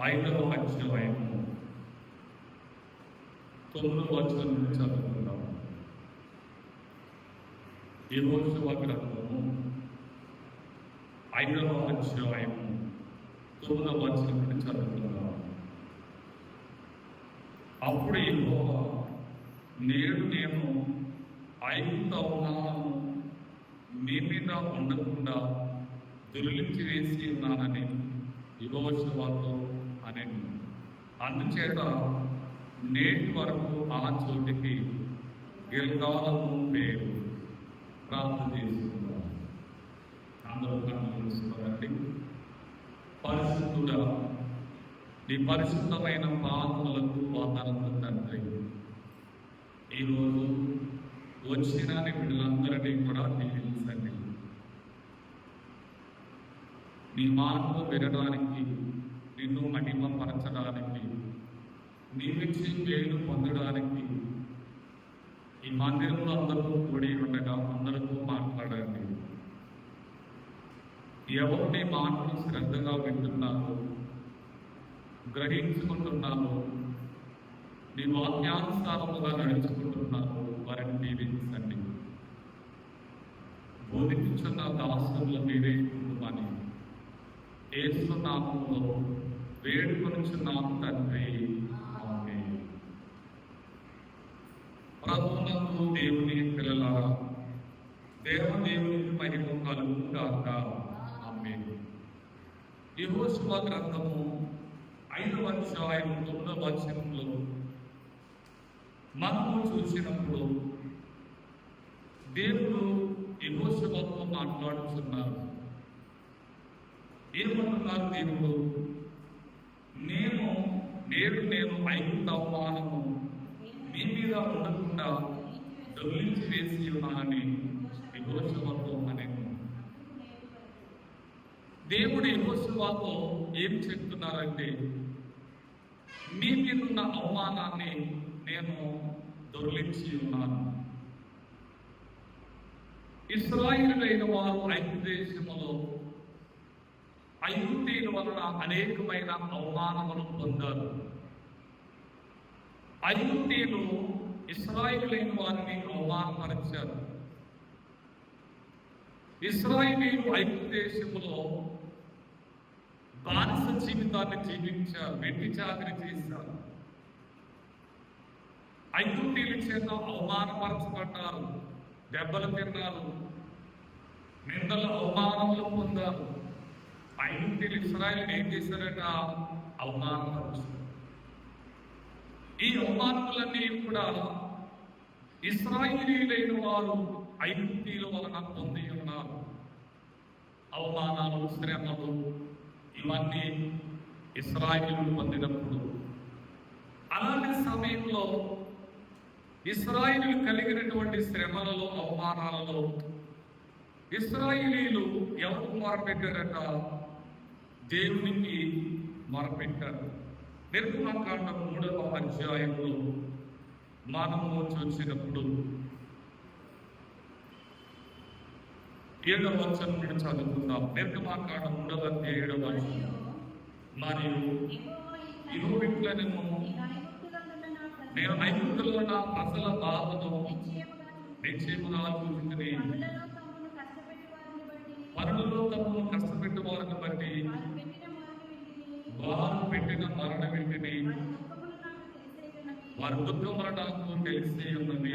5వ అధ్యాయము 9వ వచనం నుండి చదువుకుందాం. యెహోషువ గ్రంథము 5వ అధ్యాయము 9వ వచనం నుండి చదువుకుందాం. అప్పుడు యెహోవా, నేడు నేను ఐగుప్తు అవమానము మీ మీద ఉండకుండా దొరిలించి వేసి ఉన్నానని యెహోషువతో అనెను. అందుచేత నేటి వరకు ఆ చోటికి గిల్గాలము పేరు. ప్రార్థన చేసుకుందాం. అందరూ కనుగొనండి. పరిశుద్ధుడా, నీ పరిశుద్ధమైన పాదములకు వందనములు తండ్రి. ఈరోజు వచ్చిన నీ బిడ్డలందరినీ కూడా దీవించండి. నీ మాటలు వినడానికి, నిన్ను మహిమపరచడానికి, నీవిచ్చి మేలు పొందడానికి ఈ మందిరంలో అందరూ కూడి ఉండగా అందరితో మాట్లాడండి. ఎవరు నీ మాటలు శ్రద్ధగా వింటున్నారో, గ్రహించుకుంటున్నారో, నీ వాక్యానుసారముగా నడుచుకుంటున్నారో వారిని దీవించండి. బోధించున్న దాసులు మీరే ఉందని యేసు నామములో వేడుకొనుచున్నాము తండ్రి. ఆమేన్. ప్రభువునందు దేవుని పిల్లలారా, దేవదేవునికి మహిమ కలుగును గాక. ఆమేన్. యెహోషువ గ్రంథము 5వ అధ్యాయం 9వ వచనంలో మనము చూసినప్పుడు దేవుడు యెహోషువతో మాట్లాడుతున్నారు. ఏమంటున్నారు దేవుడు? నేడు నేను ఐగుప్తు అవమానము మీ మీద ఉండకుండా దొర్లించి వేసి ఉన్నానని యెహోషువతో అనెను. దేవుడు యెహోషువతో ఏం చెప్తున్నారంటే, మీ మీద ఉన్న అవమానాన్ని నేను దొర్లించి ఉన్నాను. ఇశ్రాయేలీయులైన వారు ఐగుప్తు దేశములో ఐగుప్తీయుల వలన అనేకమైన అవమానములు పొందారు. ఐగుప్తీయులు ఇశ్రాయేలీయులైన వారిని అవమానపరిచారు. ఇశ్రాయేలీయులు ఐగుప్తు దేశములో బానిస జీవితాన్ని జీవించారు, వెట్టి చాకరీ చేశారు. ఐగుప్తీయుల చేత అవమానపరచబడ్డారు, దెబ్బలు తిన్నారు, నిందల అవమానములు పొందారు. ఐగుప్తీయులు ఇశ్రాయేలుని ఏం చేశారట? అవమానపరచారు. ఈ అవమానములన్నీ కూడా ఇశ్రాయేలీయులైన వారు ఐగుప్తీయుల వలన పొంది ఉన్నారు. అవమానాలు, శ్రమలు ఇవన్నీ ఇశ్రాయేలీయులు పొందినప్పుడు, అలాంటి సమయంలో ఇశ్రాయేలీయులు కలిగినటువంటి శ్రమలలో, అవమానాలలో ఇశ్రాయేలీయులు ఎవరికి మొరపెట్టారట? దేవునికి మొరపెట్టారు. నిర్గమకాండం 3వ అధ్యాయంలో మనము చూసినప్పుడు 7వ వచనం నుండి చదువుకుందాం. నిర్గమకాండం 3వ అధ్యాయం 7వ వచనం. మరియు యెహోవా నేను ఐగుప్తులో నా ప్రజల బాధను నిశ్చయముగా చూసింది. పనులలో తమను కష్టపెట్టు వారిని బట్టి వారు పెట్టిన మరణ వెంటనే వారి దుఃఖములు నాకు తెలిసి ఉన్నది.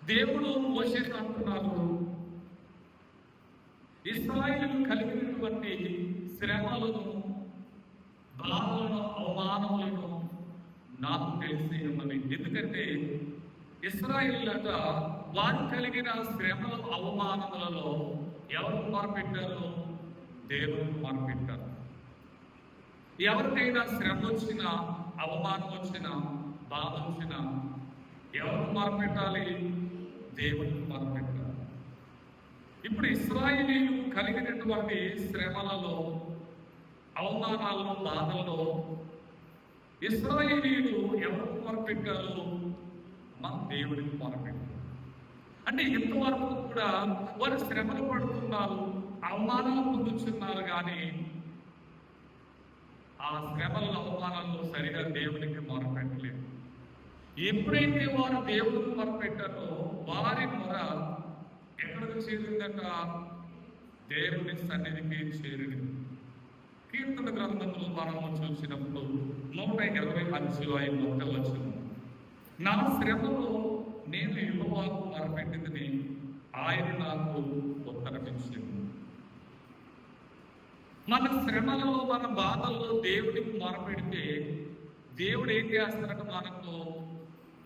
దేవుడు మోషేకు అంటున్నారు, ఇశ్రాయేలు కలిగినటువంటి శ్రమలను, బాధలను, అవమానములను నాకు తెలిసి ఉన్నది. ఎందుకంటే ఇశ్రాయేలుట వారు కలిగిన శ్రమలు, అవమానములలో ఎవరికి మొరపెట్టారు? దేవునికి మొరపెట్టారు. ఎవరికైనా శ్రమ వచ్చినా, అవమానం వచ్చినా, బాధ వచ్చినా ఎవరికి మొరపెట్టాలి? దేవునికి మొరపెట్టాలి. ఇప్పుడు ఇశ్రాయేలీయులు కలిగినటువంటి శ్రమలలో, అవమానాలలో, బాధలలో ఇశ్రాయేలీయులు ఎవరికి మొరపెట్టారు? మన దేవుడికి మొరపెట్టారు. అంటే ఇంతవరకు కూడా వారు శ్రమలు పడుతున్నారు, అవమానాలు పొందుతున్నారు. కానీ ఆ శ్రమల అవమానాల్లో సరిగా దేవునికి మొరపెట్టలేదు. ఎప్పుడైతే వారు దేవుడికి మొరపెట్టారో వారి మొర ఎక్కడికి చేరిందట? దేవుని సన్నిధికి చేరింది. కీర్తన గ్రంథంలో మనము చూసినప్పుడు 120 అధ్యాయం 1వ వచనం, నా శ్రమలో నేను యెహోవాకు మొరపెట్టిందని ఆయన నాకు ఉత్తరమిచ్చింది. మన శ్రమలలో మన బాధల్లో దేవుడికి మొరపెడితే దేవుడు ఏం చేస్తారంటే మనకు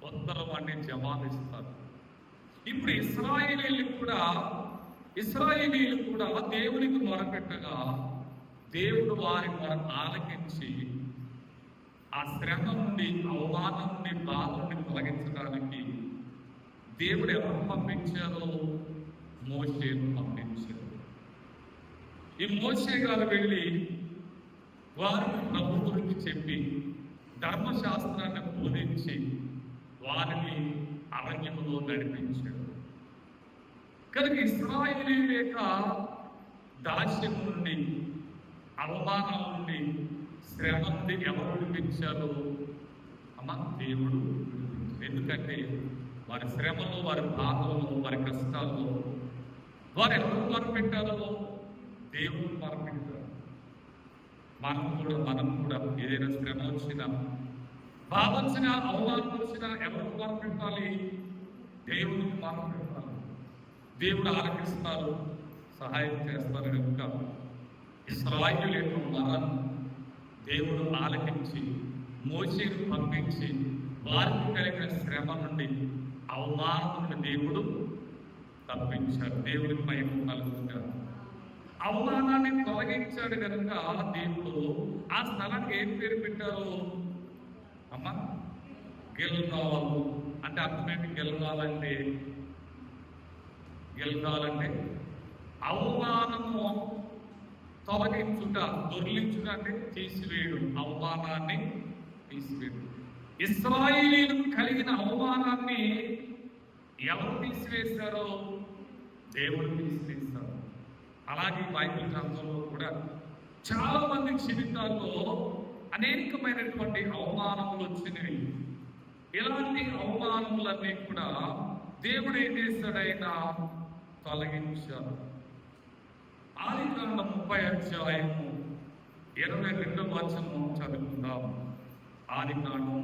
ఉత్తరం అనే జవాబిస్తారు. ఇప్పుడు ఇశ్రాయేలీలు కూడా దేవునికి మొరపెట్టగా దేవుడు వారి మొర ఆలకించి ఆ శ్రమ నుండి, అవమానం నుండి, బాధ నుండి తొలగించడానికి దేవుడు ఎవరు పంపించారో? మోషేను పంపించారు. ఈ మోషే గారు వెళ్ళి వారికి ప్రభు గురించి చెప్పి ధర్మశాస్త్రాన్ని బోధించి వారిని అరణ్యములో నడిపించాడు. కనుక ఇశ్రాయేలీయుల యొక్క దాస్యం నుండి, అవమానాల నుండి, శ్రమ నుండి ఎవరు విడిపించారో? దేవుడు. ఎందుకంటే వారి శ్రమలో, వారి బాధల్లో, వారి కష్టాల్లో వారు ఎవరు మొరపెట్టారో? దేవుడు మొరపెట్టారు. మనం కూడా ఏదైనా శ్రమ వచ్చినా, బాధ వచ్చినా, అవమానం వచ్చినా ఎవరు మొరపెట్టాలి? దేవుడికి మొరపెట్టాలి. దేవుడు ఆలకిస్తారు, సహాయం చేస్తారు. కనుక ఇశ్రాయేలు యొక్క మొరను దేవుడు ఆలకించి మోషేను పంపించి వారికి కలిగిన శ్రమ నుండి, అవమానం నుండి దేవుడు తప్పించాడు. దేవుడికి మహిమ కలుగుతాడు. అవమానాన్ని తొలగించాడు కనుక దేవుడు ఆ స్థలానికి ఏం పేరు పెట్టారు? అమ్మా, గిల్గాలు. అంటే అర్థమేంటి? గిల్గాలంటే అవమానము తొలగించుట, దొర్లించుట అంటే తీసివేయడం, అవమానాన్ని తీసివేయడం. ఇశ్రాయేలీయులకు కలిగిన అవమానాన్ని ఎవరు తీసివేశారో? దేవుడు తీసివేశారు. అలాగే బైబిల్ గ్రంథంలో కూడా చాలా మంది జీవితాల్లో అనేకమైనటువంటి అవమానములు వచ్చినవి. ఇలాంటి అవమానములన్నీ కూడా దేవుడు ఏం చేశాడైనా తొలగించారు. ఆదికాండం 30 అధ్యాయము 22వ వచనం చదువుకుందాం. ఆదికాండం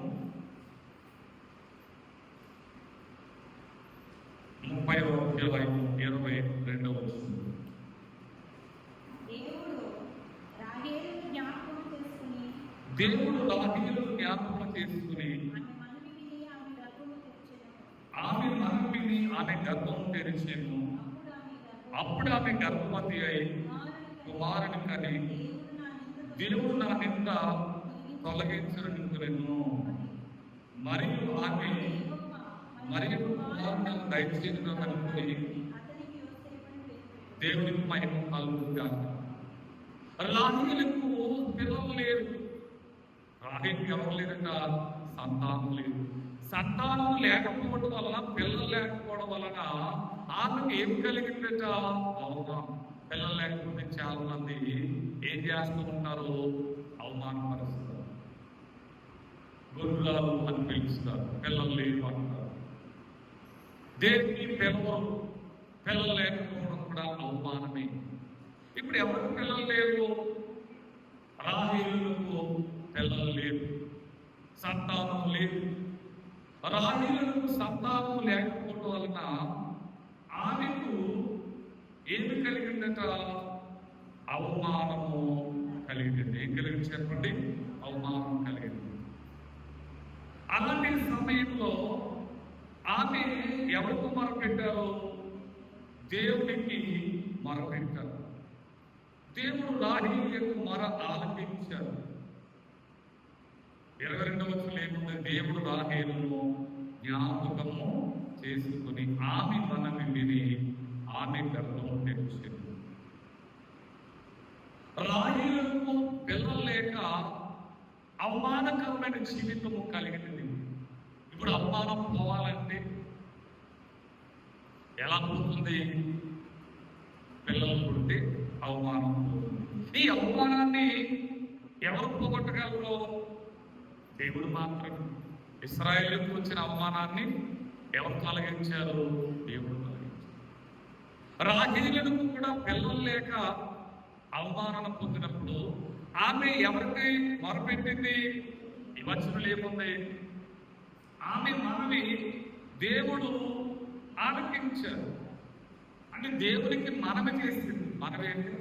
30వ అధ్యాయం 22వ వచనం. దేవుడు రాహేలును జ్ఞాపకం చేసుకుని ఆమె మనవిని ఆమె గర్భం తెరిచెను. అప్పుడు ఆమె గర్భవతి అయి కుమారుని కని దేవుడు నా నింద తొలగించను. మరియు ఆమె కుమారుని దయచేసిన అనుకుని దేవునికి మహిమ కలుగుతాడు. రాహేలుకు పిల్లలు లేరు. రాహేలుకి ఎవరు లేదంట? సంతానం లేదు. సంతానం లేకపోవడం వలన, పిల్లలు లేకపోవడం వలన ఆమెకు ఏం కలిగిందట? అవమానం. పిల్లలు లేకపోతే చాలా మంది ఏం చేస్తూ ఉంటారు? అవమానపరుస్తారు, గురువులు అని పిలుస్తారు, పిల్లలు లేరు అంటారు. దేనికి పిల్లలు లేకపోవడం కూడా అవమానమే. ఇప్పుడు ఎవరికి పిల్లలు లేరు? రాహేలుకు పిల్లలు లేరు, సంతానం లేదు. రాహేలుకు సంతానం లేకపోవడం వలన ఆమెకు ఏమి కలిగిందట? అవమానము కలిగింది. ఏం కలిగింది చెప్పండి? అవమానం కలిగింది. అలాంటి సమయంలో ఆమె ఎవరికి మొరపెట్టారో? దేవునికి మొరపెట్టారు. దేవుడు రాహేలు యొక్క మొర ఆలకించారు. 22వ వచనంలో ఏముంది? దేవుడు రాహేలును జ్ఞాపకము చేసుకుని ఆమె మనవి విని ఆమె గర్భము తెరిచెను. రాహేలుకు పిల్లలు లేక అవమానకరమైన జీవితము కలిగింది. ఇప్పుడు అవమానం పోవాలంటే ఎలా పోతుంది? పిల్లలు పుడితే అవమానం పోతుంది. ఈ అవమానాన్ని ఎవరు పోగొట్టగలరు? దేవుడు మాత్రమే. ఇశ్రాయేలుకు వచ్చిన అవమానాన్ని ఎవరు తొలగించారు? దేవుడు తొలగించారు. రాహేలుకు కూడా పిల్లలు లేక అవమానం పొందినప్పుడు ఆమె ఎవరికి మొరపెట్టింది? ఈ వచనంలో ఏముంది? ఆమె మనవి దేవుడు ఆలకించారు. అంటే దేవునికి మనవి చేసింది. మనమేంటి?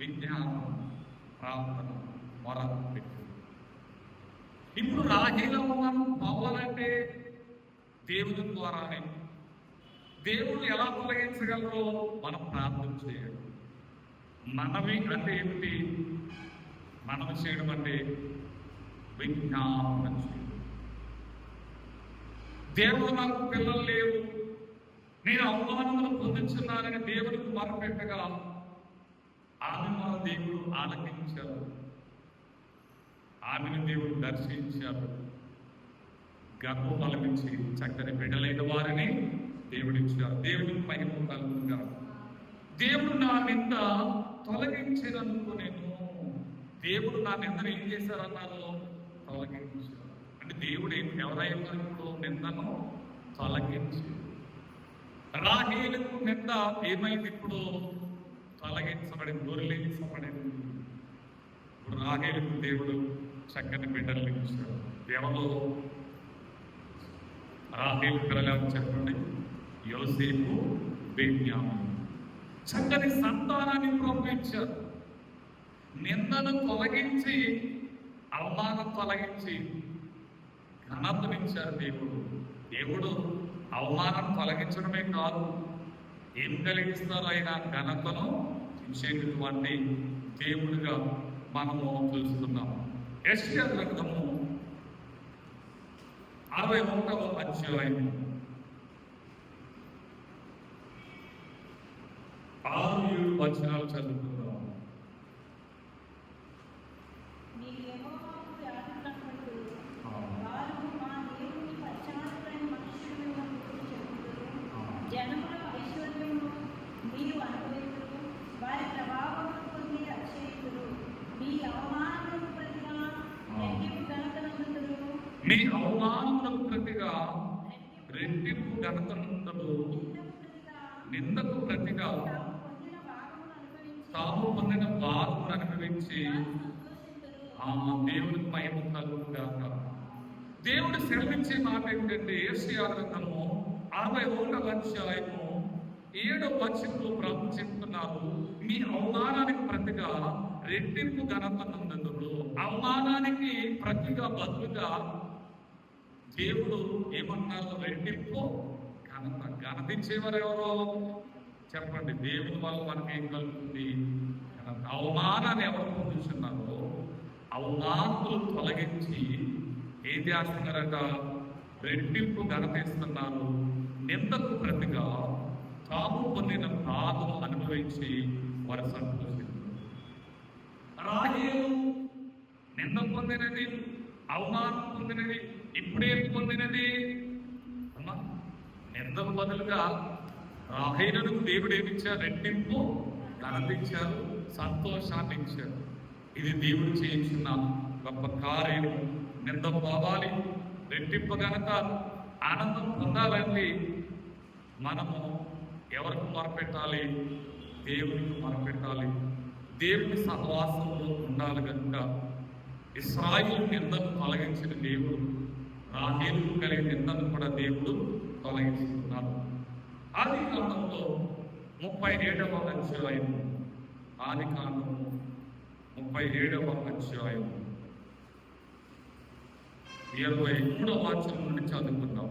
విజ్ఞానం, ప్రార్థన, మొర పెట్టింది. ఇప్పుడు రాహేలు అవమానం పోవాలంటే దేవుని ద్వారానే. దేవుడు ఎలా తొలగించగలరో మనం ప్రార్థన చేయాలి. మనవి అంటే ఏమిటి? మనవి చేయడం అంటే విజ్ఞాపన చేయడం. దేవుడు నాకు పిల్లలు లేవు, నేను అవమానములు పొందుతున్నానని దేవుడికి మొరపెట్టగా ఆమె మన దేవుడు ఆలకించారు. ఆమెను దేవుడు దర్శించారు. గర్భం ఫలమించి చక్కని బిడ్డలైన వారిని దేవుడిచ్చారు. దేవుడికి మహిమ కలుగుగా. దేవుడు నా నింద తొలగించినందుకు దేవుడు నా నిందను ఏం చేశారన్నారు? తొలగించారు. అంటే దేవుడు ఎవరైనా ఇప్పుడు నిందను తొలగించి, రాహేలుకు నింద ఏమైంది? ఇప్పుడు తొలగించబడింది, దొరిలించబడింది. ఇప్పుడు రాహేలుకు దేవుడు చక్కని బిడ్డలు ఇచ్చారు. ఎవరు రాహేలు పిల్లలు చెప్పండి? యోసేపు, బెన్యామీను. చక్కని సంతానాన్ని పంపించారు. నిందను తొలగించి, అవమానం తొలగించి ఘనతనిచ్చారు దేవుడు. దేవుడు అవమానం తొలగించడమే కాదు, ఏం కలిగిస్తారో ఆయన ఘనతను ఇచ్చేటటువంటి దేవుడిగా మనము చూస్తున్నాం. యెషయా గ్రంథము 61వ అధ్యాయం 6-7 వచనాలు చదువుతున్నాం. మీ అవమానములకు ప్రతిగా రెట్టింపు ఘనతనందరు, నిందకు ప్రతిగా తాము పొందిన భారమును అనుభవించి దేవునికి మహిమ కలుగుగాక. దేవుడు సెలవించే మాట ఏంటంటే యెషయా గ్రంథము 61వ అధ్యాయము 7వ వచనంలో ప్రభు చెప్తున్నారు, మీ అవమానానికి ప్రతిగా రెట్టింపు ఘనతనందరు. అవమానానికి ప్రతిగా బదులుగా దేవుడు ఏమన్నారు? రెట్టింపు ఘనత. ఘనతించేవారు ఎవరో చెప్పండి? దేవుని వల్ల మనకి ఏం కలుగుతుంది? అవమానాన్ని ఎవరు పొందుతున్నారో అవమానాలు తొలగించి ఏం చేస్తున్నారట? రెట్టింపు ఘనత ఇస్తున్నారు. నిందకు ప్రతిగా తాము పొందిన బాధను అనుభవించి వారు సంతోషిస్తారు. రాహేలు నింద పొందినది, అవమానం పొందినది, ఇప్పుడేం పొందినది? నిందకు బదులుగా రాహేలుకు దేవుడు ఏమిచ్చారు? రెట్టింపు ఘనతిచ్చారు, సంతోషాన్ని ఇచ్చారు. ఇది దేవుడు చేయించిన గొప్ప కార్యం. నింద పోవాలి, రెట్టింపు ఘనత, ఆనందం పొందాలంటే మనము ఎవరికి మొరపెట్టాలి? దేవునికి మొరపెట్టాలి. దేవుని సహవాసంలో ఉండాలి. కనుక ఇశ్రాయేలు నిందను తొలగించిన దేవుడు రాహేలు కలిగిన నిందను కూడా దేవుడు తొలగిస్తున్నారు. ఆది కాండంలో 37వ అధ్యాయం, ఆది కాండము 37వ అధ్యాయం 23వ వచనం నుండి చదువుకుందాం.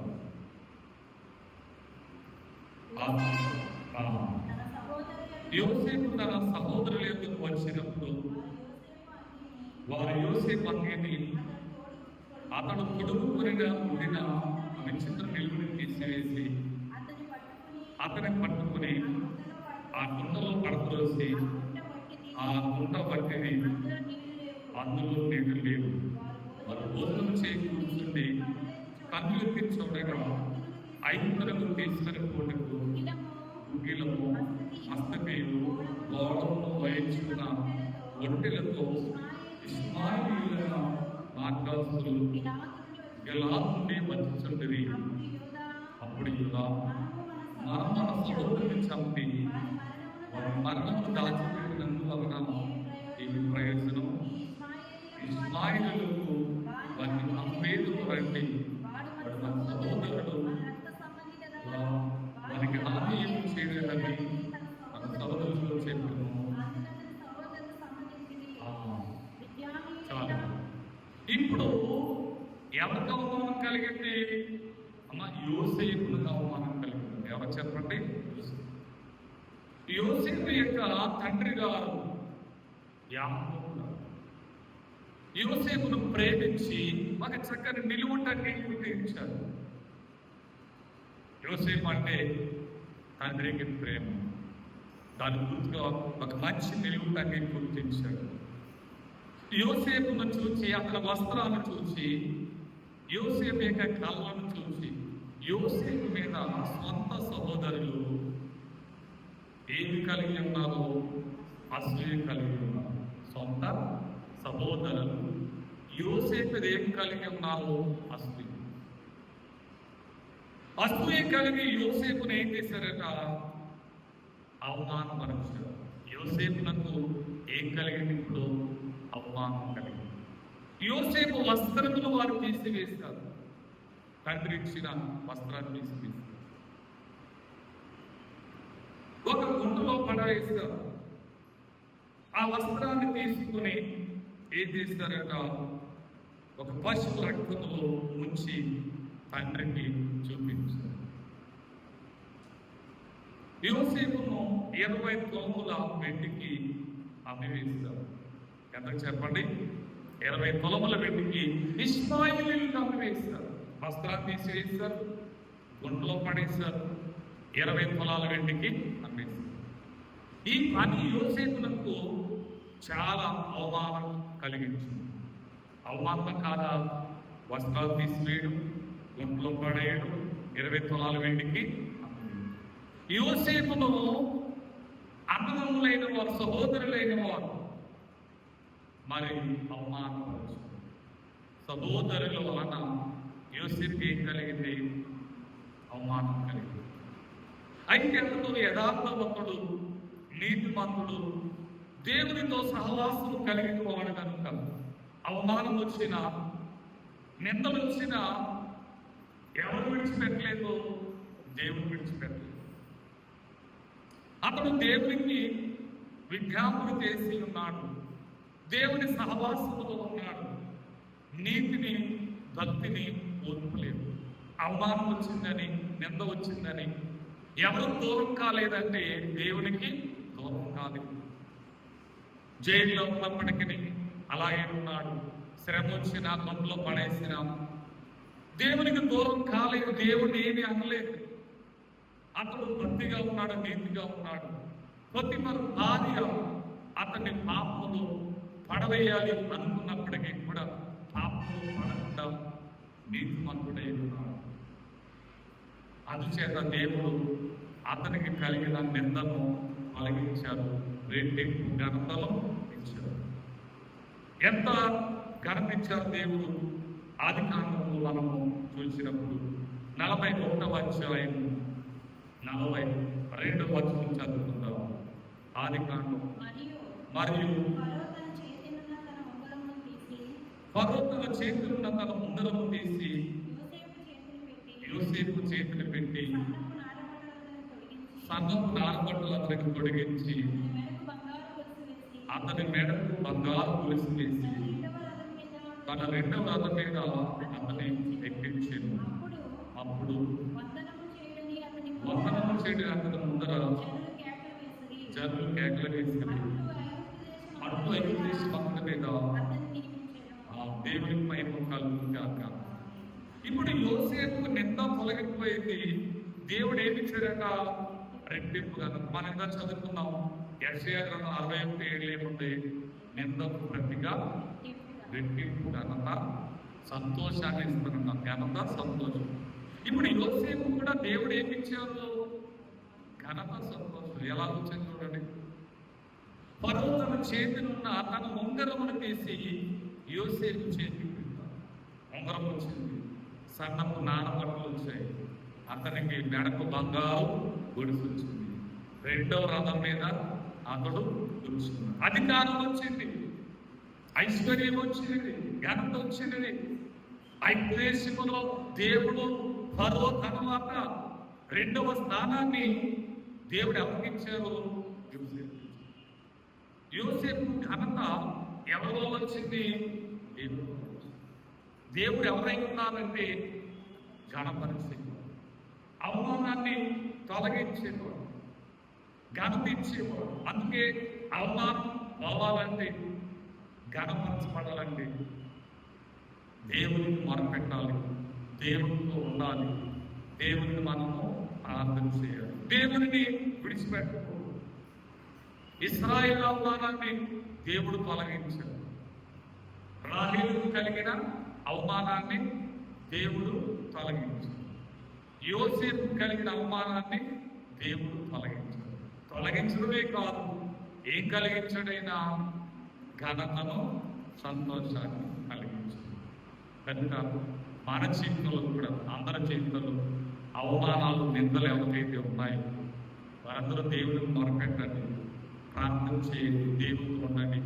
యోసేపు తన సహోదరుల యొద్దకు వచ్చినప్పుడు వారు యోసేపు అంగీని అతడు పొడుగుగా ఉండిన విచిత్ర నిలువుని తీసివేసి అతని పట్టుకుని ఆ కుండలో పడద్రోసి ఆ కుండ పట్టిని అందులో నీళ్లు లేవు. వారు భోజనం చేసి కూర్చుండి కన్ను ఎత్తి చూడగా 5 తీసుకొని పోటుకు గుగ్గిలము, మస్తపేలు, గోడలను వహించుకున్న ఒంటెలతో ఇష్మాయిలీయుల మార్గస్థులు గిలాదు నుండి వచ్చుచుండిరి. అప్పుడు యూదా మనము మన సహోదరుని చంపి వారి మరణము దాచిపెట్టినందువలన ఏమి ప్రయోజనం? ఇష్మాయిలీయులకు వారిని చంపేందుకు రండి, వాడు మన సహోదరుడు, మనకి హాని ఏమి చేయలేదని మన సహోదరులు చెప్పాను. చాలు. ఇప్పుడు ఎవరికి అవమానం కలిగింది? అమ్మ, యోసేపులకు అవమానం కలిగింది. ఎవరు చెప్పండి? యోసేపు యొక్క తండ్రి గారు యాకోబు గారు యోసేపును ప్రేమించి ఒక చక్కని నిలువుటంగి గుర్తించారు. యోసేపు అంటే తండ్రికి ప్రేమ, దాని గుర్తుగా ఒక మంచి నిలువుటంగి గుర్తించాడు. యోసేపును చూసి, అతని వస్త్రాలను చూసి, యోసేపు యొక్క కళ్ళను చూసి, యోసేపు మీద సొంత సహోదరులు ఏమి కలిగి ఉన్నారో అసూయ కలిగి ఉన్నారు. సొంత సహోదరులు యోసేపు ఏం కలిగి ఉన్నారో అసూయ కలిగి యోసేపును ఏం చేశారట? అవమానపరిచారు. యోసేపునకు ఏం కలిగింది? ఇప్పుడు అవమానం కలిగింది. యోసేపు వస్త్రములు వారు తీసివేశారు. తండ్రి ఇచ్చిన వస్త్రాన్ని తీసివేశారు, ఒక గుంటలో పడవేశారు. ఆ వస్త్రాన్ని తీసుకుని ఏం చేస్తారట? ఒక పశువు రక్తంలో ముంచి తండ్రికి చూపించారు. యోసేపును 20 తులముల వెండికి అమ్మివేశారు. ఎంత చెప్పండి? 20 తులముల వెండికి ఇష్మాయిలీయులకు అమ్మివేశారు. వస్త్రాన్ని తీసివేశారు, గుంటలో పడేశారు, 20 తులాల వెండికి అమ్మేశారు. ఈ పని యోసేపునకు చాలా అవమానం కలిగించింది. అవమానం కాదా? వస్త్రాలు తీసివేయడం, గుంటలో పడేయడం, 20 తులాల వెండికి యోసేపును అన్నదమ్ములైన వారు, సహోదరులైన వారు మరి అవమానపరచు. సహోదరుల వలన యోసేపుకి ఏం కలిగింది? అవమానం కలిగింది. అయితే అతడు యథార్థవంతుడు, నీతిమంతుడు, దేవునితో సహవాసం కలిగిన వాడు కనుక అవమానం వచ్చిన, నిందలు వచ్చిన ఎవరు విడిచిపెట్టలేదు? దేవుడు విడిచిపెట్టలేదు. అతడు దేవునికి విజ్ఞాపన చేసి ఉన్నాడు, దేవుని సహవాసములో ఉన్నాడు, నీతిని భక్తిని కోల్పోలేదు. అవమానం వచ్చిందని, నింద వచ్చిందని ఎవరు దూరం కాలేదంటే దేవునికి దూరం కాలేదు. జైల్లో ఉన్నప్పటికీ అలాగే ఉన్నాడు. శ్రమ వచ్చిన, గొంతులో పడేసిన దేవునికి దూరం కాలేదు. దేవుడిని ఏమీ అనలేదు. అతడు భక్తిగా ఉన్నాడు, నీతిగా ఉన్నాడు. ప్రతి మరి భార్య అతన్ని పాపంలో పడవేయాలి అనుకున్నప్పటికీ కూడా పాపంలో పడకుండా నీతిమంతుడై ఉన్నాడు. అందుచేత దేవుడు అతనికి కలిగిన నిందను తొలగించారు, రెండింటి ఘనతలు ఇచ్చారు. ఎంత ఘనతిచ్చారు దేవుడు? ఆది కాండము మనము చూసినప్పుడు 41వ అధ్యాయం 42వ వచనం చదువుకుందాం. ఆది కాండం. మరియు ఫరో తన చేతులున్న తన ఉంగరము తీసి యోసేపు చేతులు పెట్టి సన్నపు నారబట్టలు అతనికి తొడిగించి అతని మెడకు బంగారు గొలుసు వేసి తన రెండవ రథం మీద అతని ఎక్కించాను. అప్పుడు వందనము చేయని అతని ముందర జనులు కేకలు వేసి అటు ఐగుప్తు మీద దేవుని మహిమ కలుగుగాక. ఇప్పుడు యోసేపు నింద తొలగిపోయింది. దేవుడు ఏమిచ్చాడట? రెట్టింపుగా. మనం ఎంత చదువుకున్నాం? యెషయా గ్రంథం 61:7 ఏముంది? నిందకు ప్రతిగా రెట్టింపు ఘనత, సంతోషాన్ని ఇస్తున్నాం. ఘనత, సంతోషం. ఇప్పుడు యోసేపు కూడా దేవుడు ఏమిచ్చారు? ఘనత, సంతోషం. ఎలా వచ్చింది చూడండి. ఫరో తన చేతినున్న తన ఉంగరమును తీసి యోసేపు చేతికి పెట్టాడు. ఉంగరం వచ్చింది, సన్నపు నానబట్టలు వచ్చాయి, అతనికి మెడకు బంగారు గొడుసు వచ్చింది. రెండవ రథం మీద అతడు కూర్చున్నాడు. అధికారం వచ్చింది, ఐశ్వర్యం వచ్చింది, ఘనత వచ్చింది. ఐదేశములో దేవుడు ఫరో తర్వాత రెండవ స్థానాన్ని దేవుడు అప్పగించారు యోసేపు. యోసేపు ఘనత ఎవరిలో వచ్చింది? దేవుడు ఎవరైతున్నారంటే ఘనపరిచేవాడు, అవమానాన్ని తొలగించేవాడు, ఘనత ఇచ్చేవాడు. అందుకే అవమానం పోవాలంటే, ఘనపరచబడాలంటే దేవునికి మొరపెట్టాలి, దేవునితో ఉండాలి, దేవుని మనము ప్రార్థన చేయాలి, దేవుని విడిచిపెట్టకూడదు. ఇశ్రాయేలు అవమానాన్ని దేవుడు తొలగించాడు. రాహేలుకు కలిగిన అవమానాన్ని దేవుడు తొలగించాడు. యోసేపు కలిగిన అవమానాన్ని దేవుడు తొలగించాడు. తొలగించడమే కాదు, ఏం కలిగించాడైనా ఘనతను, సంతోషాన్ని కలిగించాడు. కనుక మన జీవితంలో కూడా, అందరి జీవితంలో అవమానాలు, నిందలు ఎవరికైతే ఉన్నాయో వారందరూ దేవుడికి మొరపెట్టండి, ప్రార్థన చేయండి, దేవుడితో ఉండండి.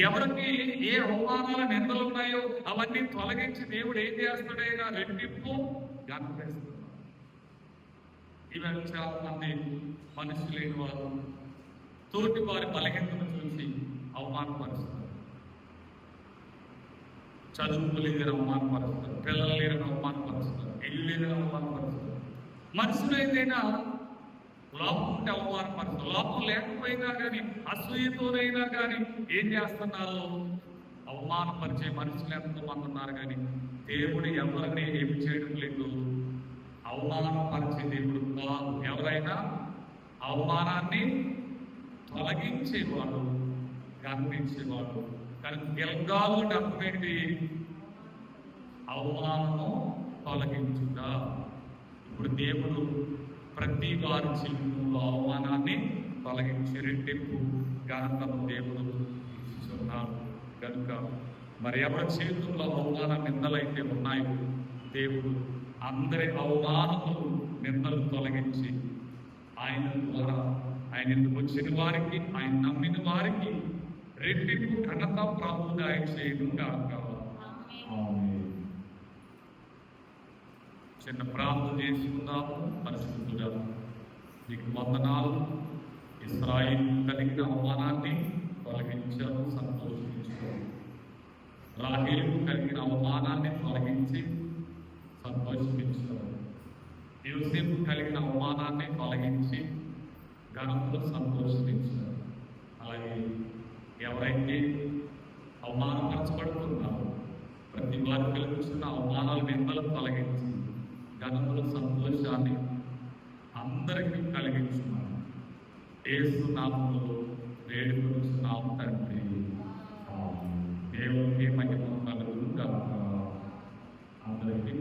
ఎవరికి ఏ అవమానాలు, నిందలు ఉన్నాయో అవన్నీ తొలగించి దేవుడు ఏం చేస్తాడైనా రెట్టింపు ఘనపరుస్తాడు. ఇవాళ చాలా మంది మనుషులు లేని వారు తోటి వారి బలహీనతను చూసి అవమానపరుస్తారు. చదువు లేదని అవమానపరుస్తారు, పిల్లలు లేదని అవమానపరుస్తారు, ఇల్లు లేదని అవమానపరుస్తారు. మనుషులు ఏదైనా లోపం ఉంటే అవమానపరుస్తారు. లోపం లేకపోయినా కానీ, అసూయతోనైనా కానీ ఏం చేస్తున్నారు? అవమానపరిచే మనుషులు ఎంతమంది ఉన్నారు. కానీ దేవుడు ఎవరిని ఏమి చేయడం లేదు, అవమానపరిచే దేవుడు కాదు. ఎవరైనా అవమానాన్ని తొలగించేవాడు, గర్వించేవాడు. కానీ గిల్గాలు అర్థమేంటి? అవమానము తొలగించుగా. ఇప్పుడు దేవుడు ప్రతి వారి జీవితంలో అవమానాన్ని తొలగించి రెట్టింపు ఘనతను దేవుడు ఇస్తున్నాడు. కనుక మరి ఎవరి జీవితంలో అవమాన నిందలైతే ఉన్నాయో దేవుడు అందరి అవమానములు, నిందలు తొలగించి ఆయన ద్వారా, ఆయన ఎందుకు వచ్చిన వారికి, ఆయన నమ్మిన వారికి రెట్టింపు ఘనత ప్రభువుగా ఆయన చేయడం కాక. చిన్న ప్రార్థన చేసుకుందాము. పరిశుద్ధుడా, నీకు వందనాలు. ఇశ్రాయేలు కలిగిన అవమానాన్ని తొలగించారు, సంతోషించారు. రాహేలు కలిగిన అవమానాన్ని తొలగించి సంతోషించారు. యోసేపు కలిగిన అవమానాన్ని తొలగించి ఘనంతో సంతోషించారు. అలాగే ఎవరైతే అవమానపరచబడుతున్నారో ప్రతి వారు కలుగుతున్న అవమానాలు, నిందలు తొలగించి ఘనముల సంతోషాన్ని అందరికీ కలిగించున్నాను. యేసు నామములో వేడుకొనుచున్నాము తండ్రి. దేవునికి మహిమ కలుగును గాక. అందరికీ